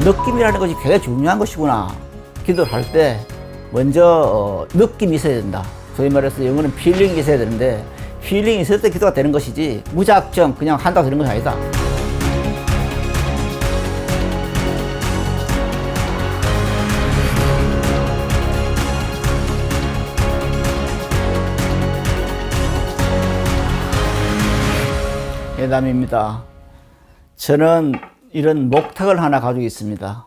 느낌이라는 것이 굉장히 중요한 것이구나. 기도를 할 때 먼저 느낌이 있어야 된다. 소위 말해서 영어는 필링이 있어야 되는데 필링이 있을 때 기도가 되는 것이지 무작정 그냥 한다고 되는 것이 아니다. 예담입니다. 저는 이런 목탁을 하나 가지고 있습니다.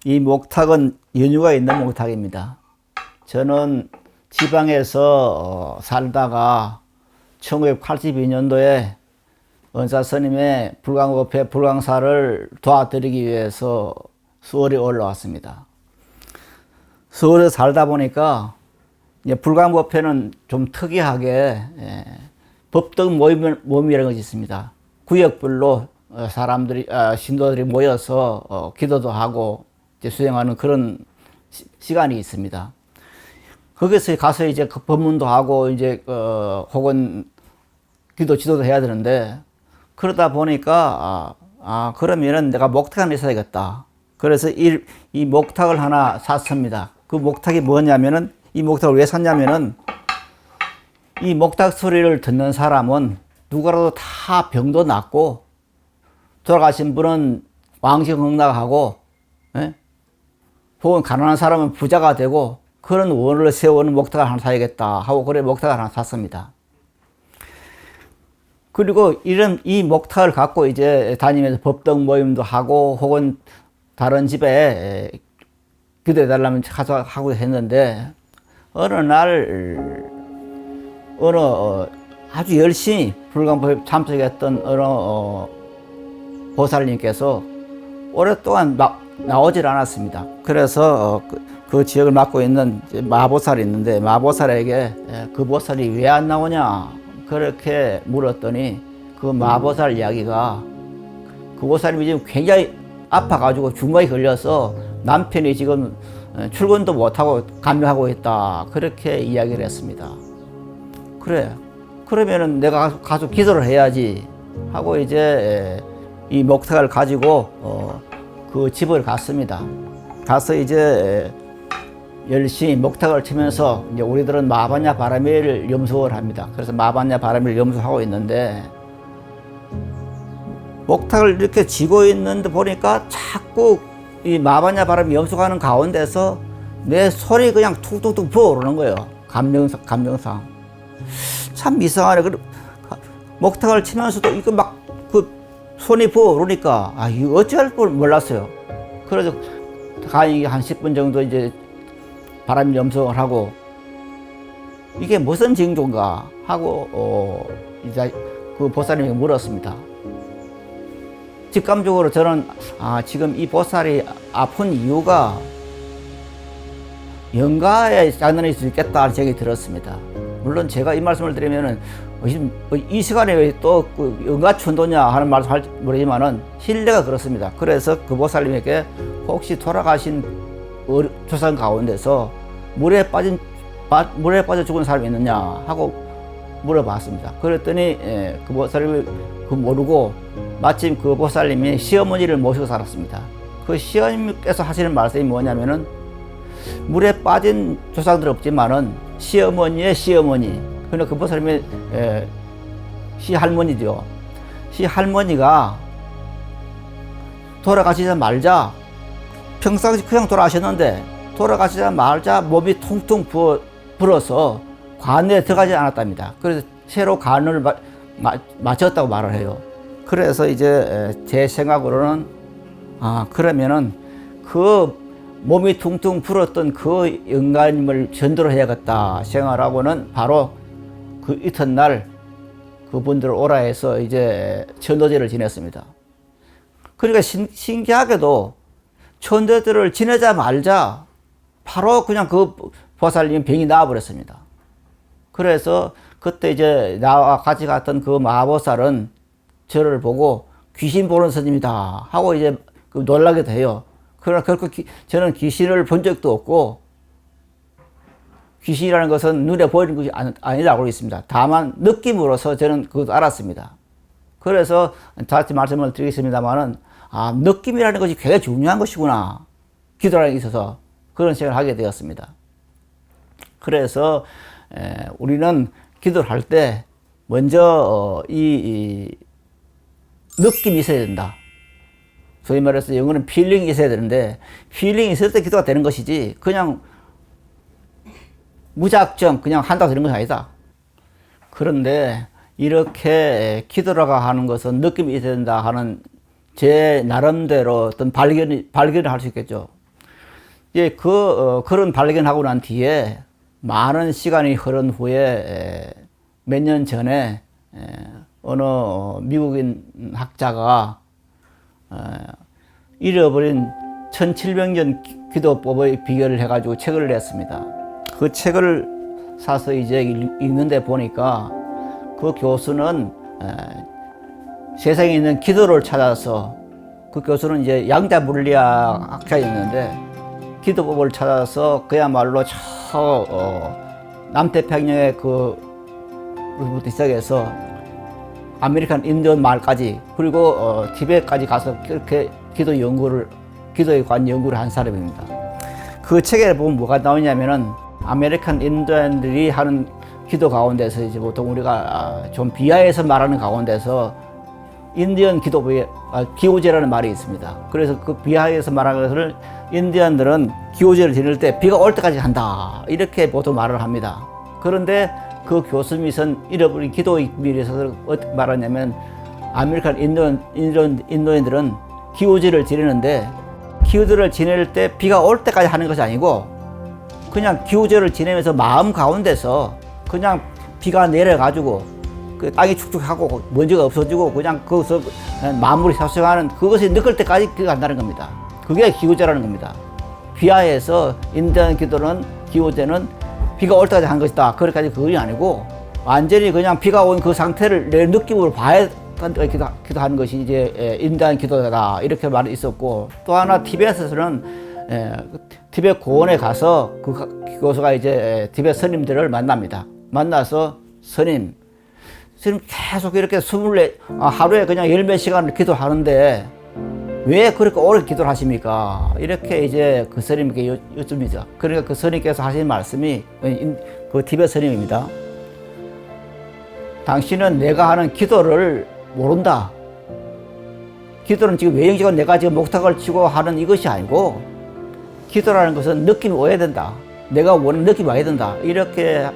이 목탁은 연유가 있는 목탁입니다. 저는 지방에서 살다가 1982년도에 은사 스님의 불광법회 불광사를 도와드리기 위해서 서울에 올라왔습니다. 서울에 살다 보니까 불광법회는 좀 특이하게 법등 모임이라는 것이 있습니다. 구역별로 사람들이 신도들이 모여서 기도도 하고 이제 수행하는 그런 시간이 있습니다. 거기서 가서 이제 그 법문도 하고 이제 혹은 기도 지도도 해야 되는데 그러다 보니까 그러면은 내가 목탁 하나 있어야겠다. 그래서 이 목탁을 하나 샀습니다. 그 목탁이 뭐냐면은 이 목탁을 왜 샀냐면은 이 목탁 소리를 듣는 사람은 누구라도 다 병도 낫고 돌아가신 분은 왕생흥락하고 혹은 가난한 사람은 부자가 되고 그런 원을 세우는 목탁을 하나 사야겠다 하고 그래 목탁을 하나 샀습니다. 그리고 이 목탁을 갖고 이제 다니면서 법등 모임도 하고 혹은 다른 집에 기도해달라면 가서 하고 했는데 어느 날 아주 열심히 불광법에 참석했던 어느 보살님께서 오랫동안 나오질 않았습니다. 그래서 그 지역을 맡고 있는 마보살이 있는데 마보살에게 그 보살이 왜 안 나오냐 그렇게 물었더니 그 마보살 이야기가 그 보살님이 지금 굉장히 아파가지고 주먹이 걸려서 남편이 지금 출근도 못하고 감염하고 있다 그렇게 이야기를 했습니다. 그래 그러면은 내가 가서 기도를 해야지 하고 이제 이 목탁을 가지고 그 집을 갔습니다. 가서 이제 열심히 목탁을 치면서 이제 우리들은 마바냐 바라밀 염소를 합니다. 그래서 마바냐 바라밀 염소하고 있는데 목탁을 이렇게 쥐고 있는데 보니까 자꾸 이 마바냐 바라밀 염소가 하는 가운데서 내 손이 그냥 툭툭툭 부어오르는 거예요. 감정상. 참 이상하네. 목탁을 치면서도 이거 막 그 손이 부어오르니까 이거 어찌할 줄 몰랐어요. 그래서 가히 한 10분 정도 이제 바람 염성을 하고 이게 무슨 징조인가 하고 이제 그 보살님에게 물었습니다. 직감적으로 저는 지금 이 보살이 아픈 이유가 영가에 장난일 수 있겠다 생각이 들었습니다. 물론 제가 이 말씀을 드리면은 이 시간에 왜 또 그 영가 천도냐 하는 말씀 할지 모르지만은 신뢰가 그렇습니다. 그래서 그 보살님에게 혹시 돌아가신 조상 가운데서 물에 빠져 죽은 사람이 있느냐 하고 물어봤습니다. 그랬더니 그 보살님이 모르고 마침 그 보살님이 시어머니를 모시고 살았습니다. 그 시어머니께서 하시는 말씀이 뭐냐면은 물에 빠진 조상들 없지만은 시어머니의 시어머니, 그러니까 그 보살님의 시할머니죠. 시할머니가 돌아가시자마자 평상시 그냥 돌아가셨는데 돌아가시자마자 몸이 퉁퉁 불어서 관에 들어가지 않았답니다. 그래서 새로 관을 맞췄다고 말을 해요. 그래서 이제 제 생각으로는 그러면은 그 몸이 퉁퉁 불었던 그 영가님을 전도를 해야겠다 생각하고는 바로 그 이튿날 그분들을 오라 해서 이제 천도제를 지냈습니다. 그러니까 신기하게도 천도제를 지내자마자 바로 그냥 그 보살님 병이 나와버렸습니다. 그래서 그때 이제 나와 같이 갔던 그 마보살은 저를 보고 귀신 보는 스님이다 하고 이제 놀라기도 해요. 그러나 결코 저는 귀신을 본 적도 없고 귀신이라는 것은 눈에 보이는 것이 아니라고 알고 있습니다. 다만 느낌으로서 저는 그것도 알았습니다. 그래서 다시 말씀을 드리겠습니다만은 아, 느낌이라는 것이 굉장히 중요한 것이구나. 기도라는 게 있어서 그런 생각을 하게 되었습니다. 그래서 우리는 기도를 할 때 먼저 이 느낌이 있어야 된다. 소위 말해서 영어는 필링이 있어야 되는데 필링이 있을 때 기도가 되는 것이지 그냥 무작정 그냥 한다고 되는 것이 아니다. 그런데 이렇게 기도라고 하는 것은 느낌이 있어야 된다 하는 제 나름대로 어떤 발견을 할 수 있겠죠. 예, 그런 발견하고 난 뒤에 많은 시간이 흐른 후에 몇 년 전에 어느 미국인 학자가 잃어버린 1700년 기도법의 비결을 해가지고 책을 냈습니다. 그 책을 사서 이제 읽는데 보니까 그 교수는 세상에 있는 기도를 찾아서 그 교수는 이제 양자 물리학 학자였는데 기도법을 찾아서 그야말로 남태평양의 그부터 시작해서 아메리칸 인디언 마을까지 그리고 티베트까지 가서 그렇게 기도에 관한 연구를 한 사람입니다. 그 책에 보면 뭐가 나오냐면은 아메리칸 인디언들이 하는 기도 가운데서 이제 보통 우리가 좀 비하해서 말하는 가운데서 인디언 기도부의 기호제라는 말이 있습니다. 그래서 그 비하해서 말하는 것을 인디언들은 기호제를 지낼 때 비가 올 때까지 한다 이렇게 보통 말을 합니다. 그런데 그 교수님이 선 잃어버린 기도의 비밀에서 어떻게 말하냐면 아메리칸 인도인들은 기호제를 지내는데 기호제를 지낼 때 비가 올 때까지 하는 것이 아니고 그냥 기호제를 지내면서 마음 가운데서 그냥 비가 내려가지고 그 땅이 축축하고 먼지가 없어지고 그냥 거기서 마무리 사수하는 그것이 느낄 때까지 그게 간다는 겁니다. 그게 기호제라는 겁니다. 비하해서 인디언 기도는 기호제는 비가 올 때까지 한 것이다. 그렇게까지 그게 아니고 완전히 그냥 비가 온 그 상태를 내 느낌으로 봐야 기도하는 것이 이제 인디언 기도다 이렇게 말이 있었고 또 하나 티베트에서는 티베트 고원에 가서 그 교수가 이제 티베트 스님들을 만납니다. 만나서 스님 계속 이렇게 하루에 그냥 10몇 시간을 기도하는데 왜 그렇게 오래 기도를 하십니까? 이렇게 이제 그 스님께 여쭙니다. 그러니까 그 스님께서 하신 말씀이 그 티베트 스님입니다. 당신은 내가 하는 기도를 모른다. 기도는 지금 외형적으로 내가 지금 목탁을 치고 하는 이것이 아니고 기도라는 것은 느낌이 와야 된다. 내가 원하는 느낌이 와야 된다. 이렇게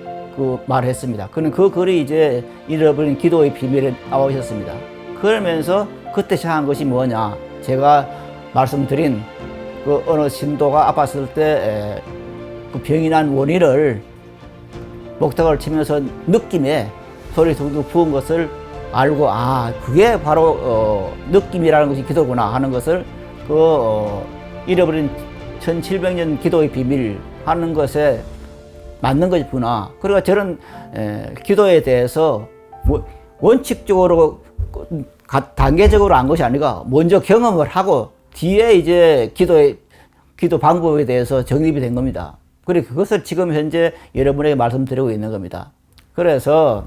말했습니다. 그는 그 글이 이제 잃어버린 기도의 비밀에 나와 있었습니다. 그러면서 그때 시작한 것이 뭐냐? 제가 말씀드린 그 어느 신도가 아팠을 때 그 병이 난 원인을 목탁을 치면서 느낌에 소리 둥둥 부은 것을 알고 그게 바로 느낌이라는 것이 기도구나 하는 것을 잃어버린 1700년 기도의 비밀 하는 것에 맞는 것이구나. 그러니까 저는 기도에 대해서 원칙적으로 단계적으로 한 것이 아니라 먼저 경험을 하고 뒤에 이제 기도 방법에 대해서 정립이 된 겁니다. 그리고 그것을 지금 현재 여러분에게 말씀드리고 있는 겁니다. 그래서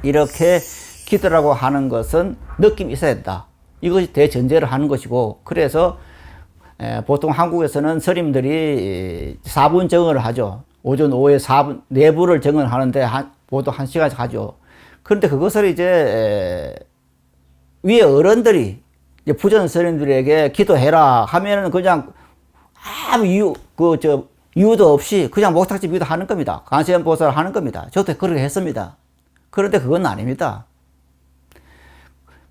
이렇게 기도라고 하는 것은 느낌이 있어야 된다. 이것이 대전제를 하는 것이고 그래서 보통 한국에서는 스님들이 4분 정언을 하죠. 오전, 오후에 4분, 4부를 정언하는데 보통 1시간씩 하죠. 그런데 그것을 이제 위에 어른들이 이제 부전 스님들에게 기도해라 하면은 그냥 아무 이유도 없이 그냥 목탁집 기도 하는 겁니다. 관세음 보살을 하는 겁니다. 저도 그렇게 했습니다. 그런데 그건 아닙니다.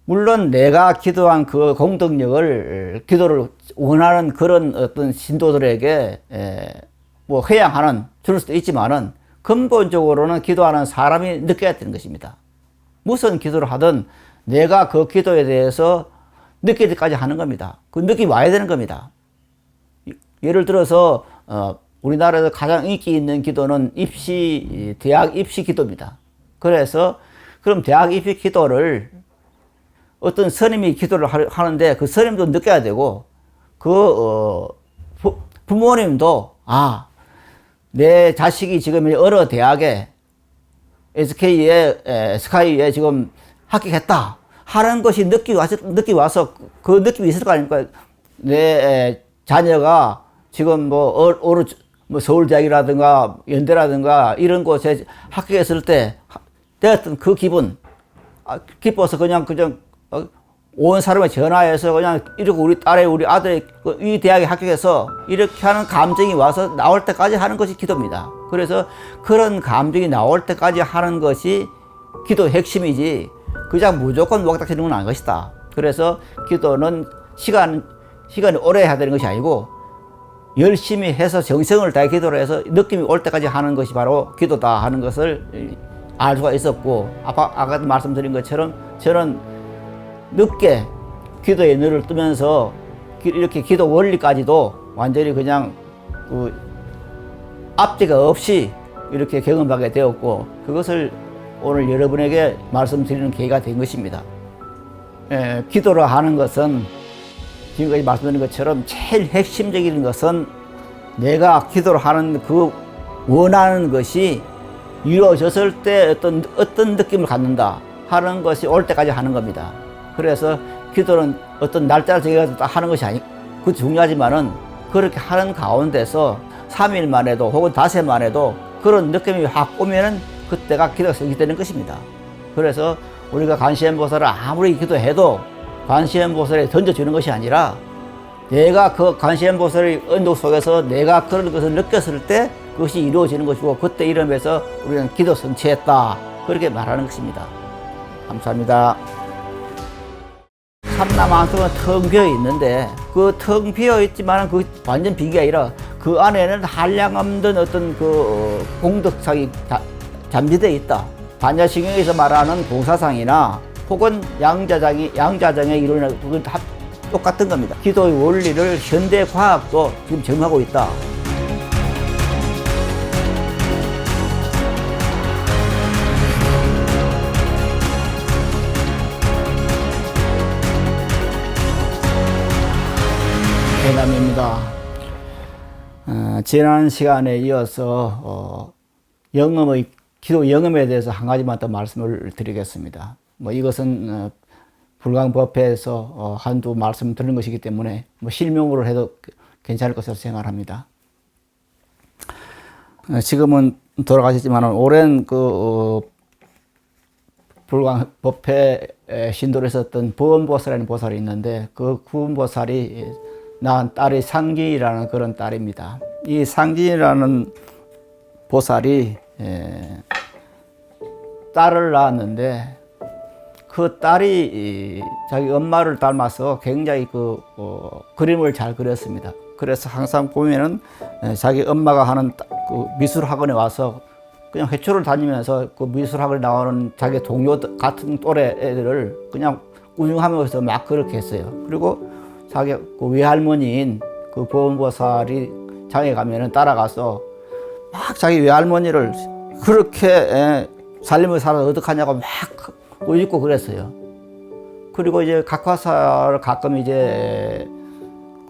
물론 내가 기도한 그 공덕력을 기도를 원하는 그런 어떤 신도들에게 회양하는 줄 수도 있지만은 근본적으로는 기도하는 사람이 느껴야 되는 것입니다. 무슨 기도를 하든 내가 그 기도에 대해서 느낄 때까지 하는 겁니다. 그 느낌이 와야 되는 겁니다. 예를 들어서 우리나라에서 가장 인기 있는 기도는 대학 입시 기도입니다. 그래서 그럼 대학 입시 기도를 어떤 스님이 기도를 하는데 그 스님도 느껴야 되고 부모님도 내 자식이 지금 어느 대학에 SK에 스카이에 지금 합격했다 하는 것이 느끼 와서 그 느낌이 있을 거 아닙니까? 내 자녀가 지금 뭐 서울대학이라든가 연대라든가 이런 곳에 합격했을 때 내었던 그 기분, 기뻐서 그냥 온 사람에 전화해서 그냥 이렇게 우리 아들이 이 대학에 합격해서 이렇게 하는 감정이 와서 나올 때까지 하는 것이 기도입니다. 그래서 그런 감정이 나올 때까지 하는 것이 기도의 핵심이지 그냥 무조건 목닥 치는 건 아닌 것이다. 그래서 기도는 시간이 오래 해야 되는 것이 아니고 열심히 해서 정성을 다해 기도를 해서 느낌이 올 때까지 하는 것이 바로 기도다 하는 것을 알 수가 있었고, 아까도 말씀드린 것처럼 저는 늦게 기도의 눈을 뜨면서 이렇게 기도 원리까지도 완전히 그냥 앞뒤가 없이 이렇게 경험하게 되었고, 그것을 오늘 여러분에게 말씀드리는 계기가 된 것입니다. 기도를 하는 것은 지금까지 말씀드린 것처럼 제일 핵심적인 것은 내가 기도를 하는 그 원하는 것이 이루어졌을 때 어떤 느낌을 갖는다 하는 것이 올 때까지 하는 겁니다. 그래서 기도는 어떤 날짜를 정해서 하는 것이 아니고, 그 중요하지만은 그렇게 하는 가운데서 3일만 해도 혹은 5일만 해도 그런 느낌이 확 오면은 그때가 기도가 성취되는 것입니다. 그래서 우리가 관세음보살을 아무리 기도해도 관세음보살에 던져주는 것이 아니라 내가 그 관세음보살의 언덕 속에서 내가 그런 것을 느꼈을 때 그것이 이루어지는 것이고, 그때 이름에서 우리는 기도 성취했다 그렇게 말하는 것입니다. 감사합니다. 삼라만성은 텅 비어 있는데 그 텅 비어 있지만 그 완전 비가 아니라 그 안에는 한량없는 어떤 그 공덕상이 잠재되어 있다. 반야신경에서 말하는 공사상이나 혹은 양자장에 이루어지는 그건 다 똑같은 겁니다. 기도의 원리를 현대 과학도 지금 정하고 있다. 대담입니다. 지난 시간에 이어서 기도 영음에 대해서 한 가지만 더 말씀을 드리겠습니다. 이것은 불광법회에서 한두 말씀 드리는 것이기 때문에 실명으로 해도 괜찮을 것으로 생각합니다. 지금은 돌아가셨지만 오랜 불광법회 신도를 했었던 부원보살이라는 보살이 있는데, 그 부원보살이 낳은 딸이 상진이라는 그런 딸입니다. 이 상진이라는 보살이 딸을 낳았는데 그 딸이 자기 엄마를 닮아서 굉장히 그림을 잘 그렸습니다. 그래서 항상 보면은 자기 엄마가 하는 그 미술학원에 와서 그냥 회초를 다니면서 그 미술학원에 나오는 자기 동료 같은 또래 애들을 그냥 운용하면서 막 그렇게 했어요. 그리고 자기 그 외할머니인 그 보원보살이 장에 가면은 따라가서 막 자기 외할머니를 그렇게 살림을 살아서 어떡하냐고 막 꾸짖고 그랬어요. 그리고 이제 각화사를 가끔 이제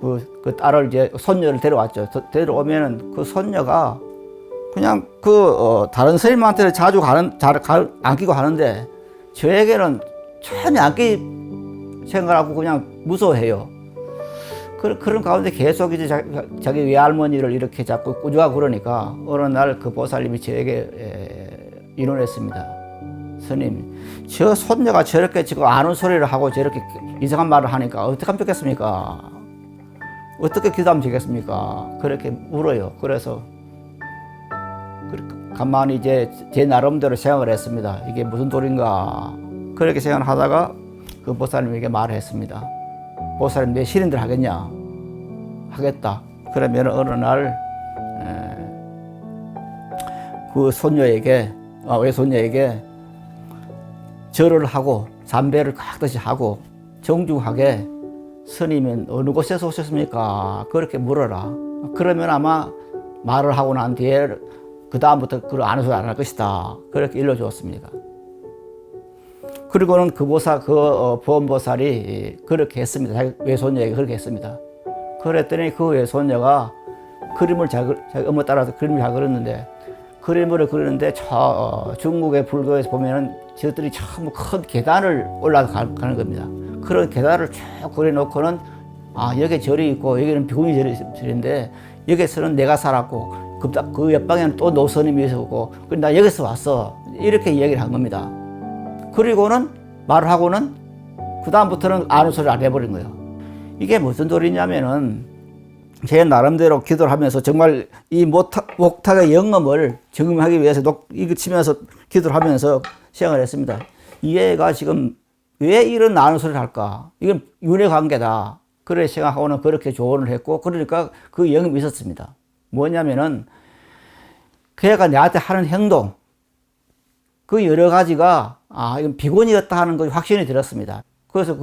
그 딸을 이제 손녀를 데려왔죠. 데려오면은 그 손녀가 그냥 다른 스님한테는 자주 안기고 하는데 저에게는 전혀 안기 생각하고 그냥 무서워해요. 그런 가운데 계속 이제 자기 외할머니를 이렇게 자꾸 꾸짖고 그러니까 어느 날 그 보살님이 저에게 이론했습니다. 스님, 저 손녀가 저렇게 지금 아는 소리를 하고 저렇게 이상한 말을 하니까 어떻게 하면 좋겠습니까? 어떻게 기도하면 되겠습니까? 그렇게 물어요. 그래서 가만히 이제 제 나름대로 생각을 했습니다. 이게 무슨 도리인가? 그렇게 생각을 하다가 그 보살님에게 말을 했습니다. 보살님, 내 신인들 하겠냐? 하겠다. 그러면 어느 날 그 외손녀에게 절을 하고 삼배를 각듯이 하고 정중하게 스님은 어느 곳에서 오셨습니까? 그렇게 물어라. 그러면 아마 말을 하고 난 뒤에 그 다음부터 그걸 아는 소리 안 할 것이다. 그렇게 일러주었습니다. 그리고는 그 보원보살이 그렇게 했습니다. 자기 외손녀에게 그렇게 했습니다. 그랬더니 그 외손녀가 자기 엄마 따라서 그림을 잘 그렸는데 그림을 그리는데 저 중국의 불교에서 보면은 저들이 참 큰 계단을 올라가는 겁니다. 그런 계단을 쭉 그려놓고는 여기 절이 있고 여기는 비구니 절인데 여기서는 내가 살았고 그 옆방에는 또 노스님이 있었고 나 여기서 왔어 이렇게 이야기를 한 겁니다. 그리고는 말을 하고는 그 다음부터는 아는 소리를 안 해버린 거예요. 이게 무슨 소리냐면은 제 나름대로 기도를 하면서 정말 이 목탁의 영음을 증명하기 위해서 이거 치면서 기도를 하면서 시행을 했습니다. 이 애가 지금 왜 이런 아는 소리를 할까? 이건 윤회 관계다. 그래 생각하고는 그렇게 조언을 했고 그러니까 그 영음이 있었습니다. 뭐냐면은 그 애가 나한테 하는 행동 그 여러 가지가 이건 비곤이었다 하는 것이 확신이 들었습니다. 그래서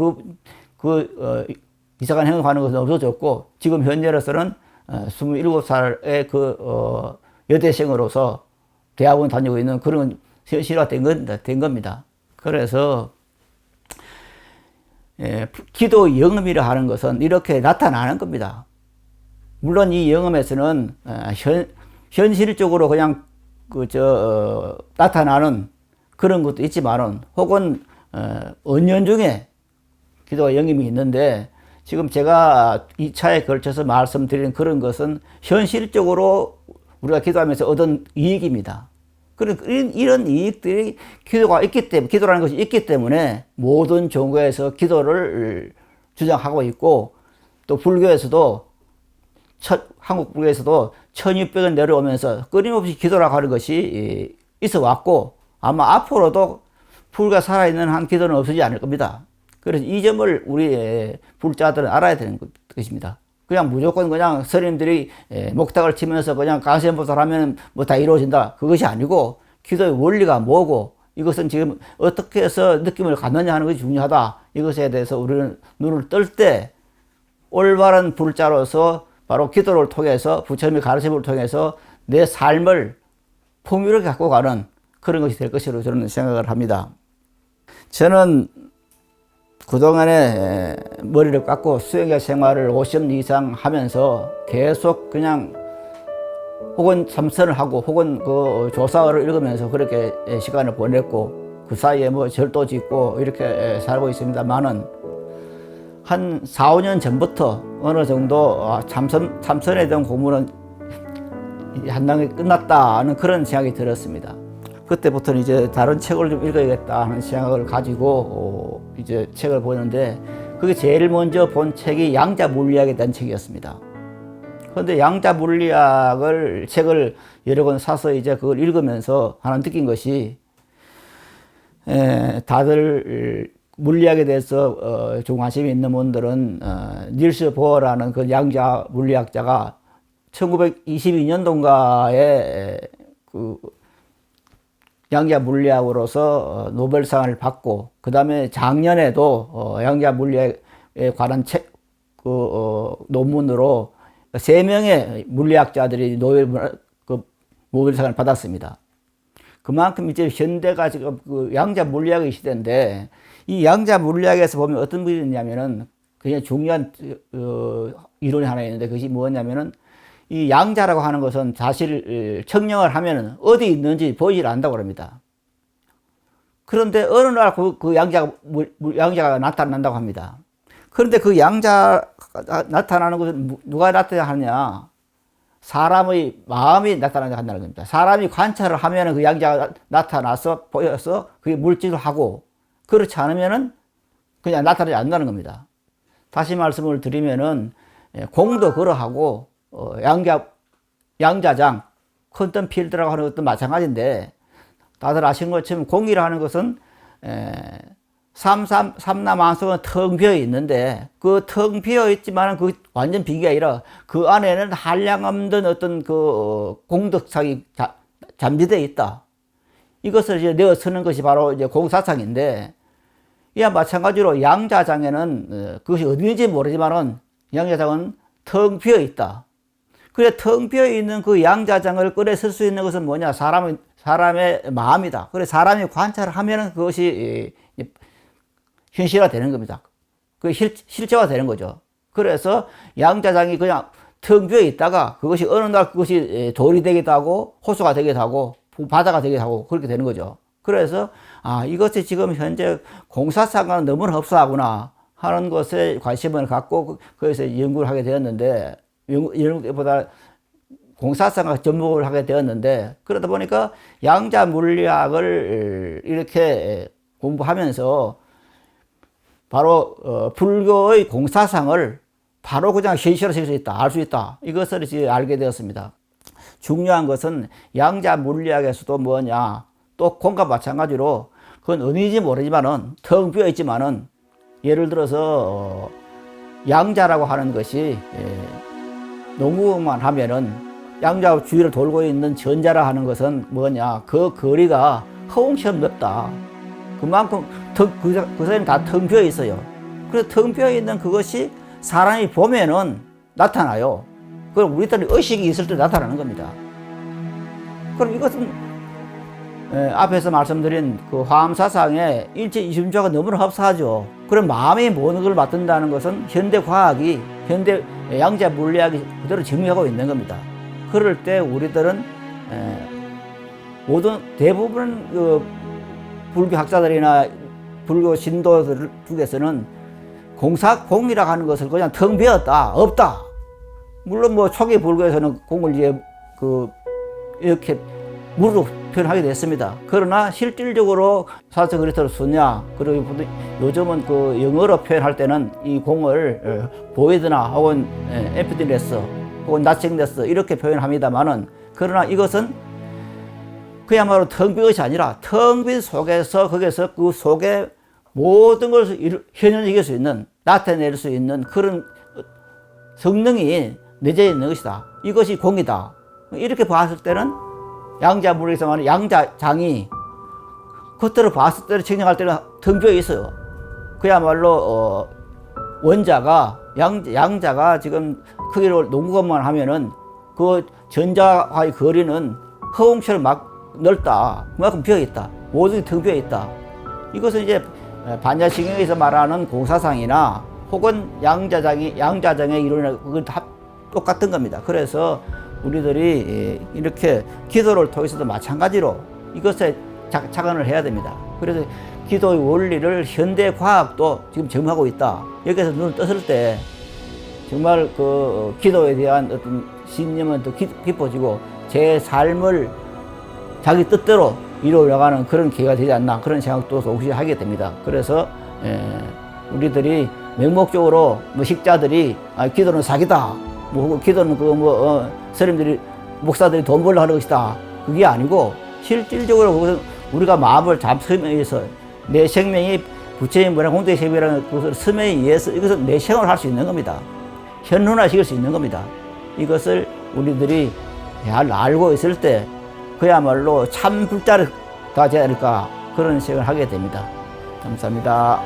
이상한 행동하는 것은 없어졌고 지금 현재로서는 27살의 여대생으로서 대학원 다니고 있는 그런 현실화된 겁니다. 그래서 기도 영음이라 하는 것은 이렇게 나타나는 겁니다. 물론 이 영음에서는 현실적으로 그냥 나타나는 그런 것도 있지만은 혹은 은연중에 기도와 영임이 있는데 지금 제가 2차에 걸쳐서 말씀드린 그런 것은 현실적으로 우리가 기도하면서 얻은 이익입니다. 이런 이익들이 기도라는 것이 있기 때문에 모든 종교에서 기도를 주장하고 있고 또 불교에서도 한국 불교에서도 1600년 내려오면서 끊임없이 기도라고 하는 것이 있어 왔고 아마 앞으로도 불교가 살아있는 한 기도는 없어지지 않을 겁니다. 그래서 이 점을 우리 불자들은 알아야 되는 것입니다. 그냥 무조건 그냥 스님들이 목탁을 치면서 그냥 가세음보살 하면 뭐 다 이루어진다. 그것이 아니고 기도의 원리가 뭐고 이것은 지금 어떻게 해서 느낌을 갖느냐 하는 것이 중요하다. 이것에 대해서 우리는 눈을 뜰 때 올바른 불자로서 바로 기도를 통해서 부처님의 가르침을 통해서 내 삶을 풍요롭게 갖고 가는 그런 것이 될 것이라고 저는 생각을 합니다. 저는 그동안에 머리를 깎고 수행자 생활을 50년 이상 하면서 계속 그냥 혹은 참선을 하고 혹은 그 조사를 읽으면서 그렇게 시간을 보냈고 그 사이에 뭐 절도 짓고 이렇게 살고 있습니다만은 한 4, 5년 전부터 어느 정도 참선에 대한 공부는 한 단계 끝났다는 그런 생각이 들었습니다. 그때부터는 이제 다른 책을 좀 읽어야겠다 하는 생각을 가지고 이제 책을 보는데 그게 제일 먼저 본 책이 양자물리학에 대한 책이었습니다. 그런데 양자물리학을 책을 여러 권 사서 이제 그걸 읽으면서 하나 느낀 것이 다들 물리학에 대해서 좀 관심이 있는 분들은 닐스 보어라는 그 양자물리학자가 1922년도인가에 그 양자 물리학으로서 노벨상을 받고 그 다음에 작년에도 양자 물리학에 관한 책 논문으로 3명의 물리학자들이 노벨상을 받았습니다. 그만큼 이제 현대가 지금 그 양자 물리학의 시대인데 이 양자 물리학에서 보면 어떤 분이 있냐면은 굉장히 중요한 이론이 하나 있는데 그것이 뭐냐면은 이 양자라고 하는 것은 사실 측량을 하면은 어디 있는지 보이질 않는다고 합니다. 그런데 어느 날 그 양자가 나타난다고 합니다. 그런데 그 양자가 나타나는 것은 누가 나타나느냐? 사람의 마음이 나타난다는 겁니다. 사람이 관찰을 하면은 그 양자가 나타나서 보여서 그게 물질을 하고 그렇지 않으면은 그냥 나타나지 않는다는 겁니다. 다시 말씀을 드리면은 공도 그러하고 양자장, 퀀텀 필드라고 하는 것도 마찬가지인데 다들 아시는 것처럼 공이라 하는 것은 삼라만속은 텅 비어 있는데 그 텅 비어 있지만 그 완전 비기가 아니라 그 안에는 한량없는 어떤 그 공덕상이 잠재되어 있다. 이것을 이제 내어 쓰는 것이 바로 이제 공사상인데 이와 마찬가지로 양자장에는 그것이 어디인지 모르지만은 양자장은 텅 비어 있다. 그래 텅 비어 있는 그 양자장을 끌어 쓸 수 있는 것은 뭐냐? 사람의 마음이다. 그래 사람이 관찰을 하면은 그것이 현실화 되는 겁니다. 그 실제화 되는 거죠. 그래서 양자장이 그냥 텅 비어 있다가 그것이 어느 날 그것이 돌이 되기도 하고 호수가 되기도 하고 바다가 되기도 하고 그렇게 되는 거죠. 그래서 이것이 지금 현재 공사상과는 너무 흡사하구나 하는 것에 관심을 갖고 거기서 연구를 하게 되었는데, 연구보다 공사상과 접목을 하게 되었는데, 그러다 보니까 양자 물리학을 이렇게 공부하면서 바로 불교의 공사상을 바로 그냥 현실화할 수 있다, 알 수 있다, 이것을 이제 알게 되었습니다. 중요한 것은 양자 물리학에서도 뭐냐, 또 공과 마찬가지로 그건 어디인지 모르지만은 텅 비어 있지만은, 예를 들어서 양자라고 하는 것이 농구만 하면은 양자 주위를 돌고 있는 전자라 하는 것은 뭐냐, 그 거리가 허공처럼 넓다. 그만큼 그 사람이 다 텅 비어 있어요. 그래서 텅 비어 있는 그것이 사람이 보면은 나타나요. 그럼 우리들이 의식이 있을 때 나타나는 겁니다. 그럼 이것은 앞에서 말씀드린 그 화엄사상의 일체 이심조가 너무나 흡사하죠. 그럼 마음이 모든 걸 맡는다는 것은 현대 과학이, 현대 양자 물리학이 그대로 증명하고 있는 겁니다. 그럴 때 우리들은 모든 대부분 그 불교 학자들이나 불교 신도들 중에서는 공이라고 하는 것을 그냥 텅 비었다, 없다. 물론 뭐 초기 불교에서는 공을 이제 이렇게 무로 표현하게 됐습니다. 그러나 실질적으로 산스크리트를 그리스어로 쓰냐, 그리고 요즘은 그 영어로 표현할 때는 이 공을 보이드나 혹은 엠프티네스 혹은 나칭네스 이렇게 표현합니다만은, 그러나 이것은 그야말로 텅 빈 것이 아니라 텅 빈 속에서, 거기서 그 속에 모든 것을 현현시킬 수 있는, 나타낼 수 있는 그런 성능이 내재해 있는 것이다. 이것이 공이다. 이렇게 봤을 때는 양자 물리에서 말하는 양자장이 겉으로 봤을 때는 측량할 때는 텅 비어 있어요. 그야말로 원자가 양자가 지금 크기로 농구건만 하면은 그 전자와의 거리는 허공처럼 막 넓다. 그만큼 비어 있다. 모든 게 텅 비어 있다. 이것은 이제 반야신경에서 말하는 공사상이나 혹은 양자장의 이론이나 그건 다 똑같은 겁니다. 그래서 우리들이 이렇게 기도를 통해서도 마찬가지로 이것에 착안을 해야 됩니다. 그래서 기도의 원리를 현대 과학도 지금 점하고 있다. 여기서 눈을 떴을 때 정말 그 기도에 대한 어떤 신념은 더 깊어지고 제 삶을 자기 뜻대로 이루어가는 그런 기회가 되지 않나, 그런 생각도 동시에 하게 됩니다. 그래서 우리들이 맹목적으로 뭐 식자들이 기도는 사기다, 뭐 기도는 스님들이 목사들이 돈 벌려 하는 것이다, 그게 아니고 실질적으로 그것은 우리가 마음을 잡음에 의해서 내 생명이 부처님 문화 공덕의 생명이라는 것을 스며에 의해서 이것은 내 생활을 할 수 있는 겁니다. 현존화시킬 수 있는 겁니다. 이것을 우리들이 잘 알고 있을 때 그야말로 참 불자가 되지 않을까, 그런 생각을 하게 됩니다. 감사합니다.